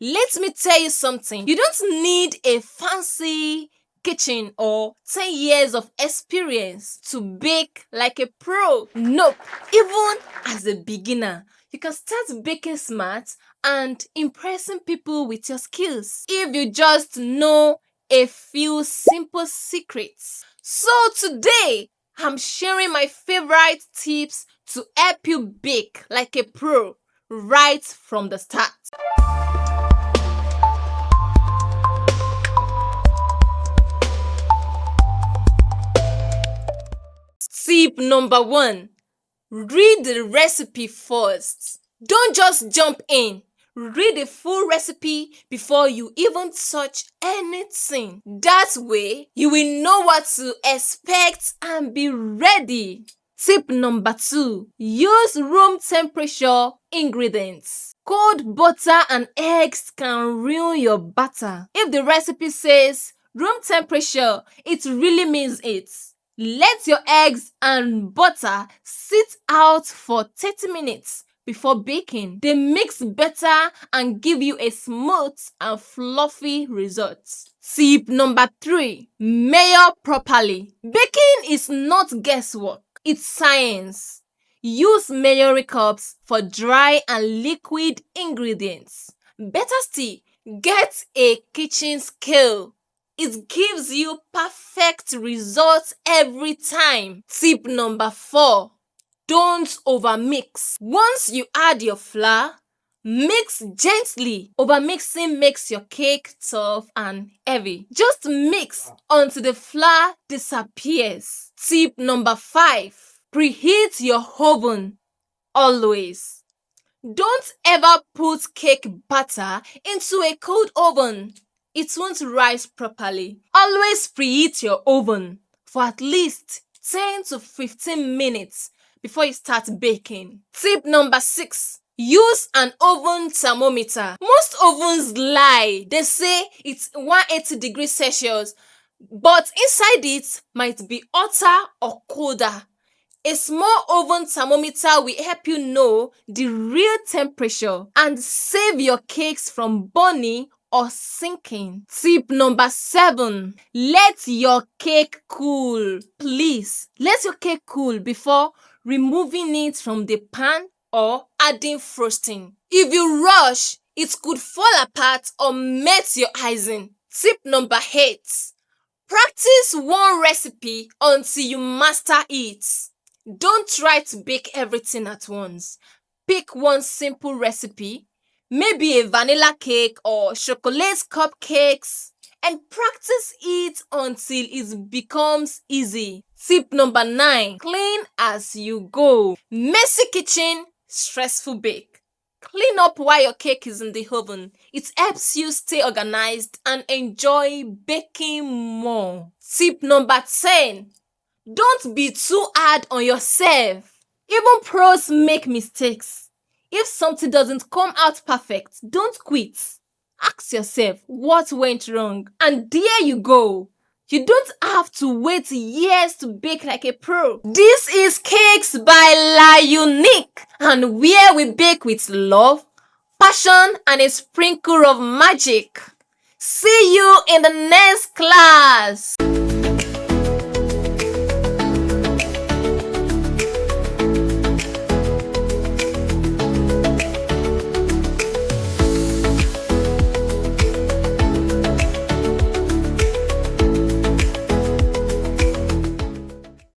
Let me tell you something. You don't need a fancy kitchen or 10 years of experience to bake like a pro. Nope. Even as a beginner, you can start baking smart and impressing people with your skills if you just know a few simple secrets. So today, I'm sharing my favorite tips to help you bake like a pro right from the start. Tip number 1. Read the recipe first. Don't just jump in. Read the full recipe before you even touch anything. That way, you will know what to expect and be ready. Tip number 2. Use room temperature ingredients. Cold butter and eggs can ruin your batter. If the recipe says room temperature, it really means it. Let your eggs and butter sit out for 30 minutes before baking. They mix better and give you a smooth and fluffy result. Tip number 3. Measure properly. Baking is not guesswork, it's science. Use measuring cups for dry and liquid ingredients. Better still, get a kitchen scale. It gives you perfect results every time. Tip number 4. Don't overmix. Once you add your flour, mix gently. Overmixing makes your cake tough and heavy. Just mix until the flour disappears. Tip number 5. Preheat your oven always. Don't ever put cake batter into a cold oven. It won't rise properly. Always preheat your oven for at least 10 to 15 minutes before you start baking. Tip number 6. Use an oven thermometer. Most ovens lie. They say it's 180 degrees Celsius, but inside it might be hotter or colder. A small oven thermometer will help you know the real temperature and save your cakes from burning or sinking. Tip number 7. Let your cake cool. Please, let your cake cool before removing it from the pan or adding frosting. If you rush, it could fall apart or melt your icing. Tip number 8. Practice one recipe until you master it. Don't try to bake everything at once. Pick one simple recipe, maybe a vanilla cake or chocolate cupcakes, and practice it until it becomes easy. Tip number 9. Clean as you go. Messy kitchen, stressful bake. Clean up while your cake is in the oven. It helps you stay organized and enjoy baking more. Tip number 10. Don't be too hard on yourself. Even pros make mistakes. If something doesn't come out perfect, don't quit. Ask yourself what went wrong, and there you go. You don't have to wait years to bake like a pro. This is Cakes by La Unique, and where we bake with love, passion, and a sprinkle of magic. See you in the next class.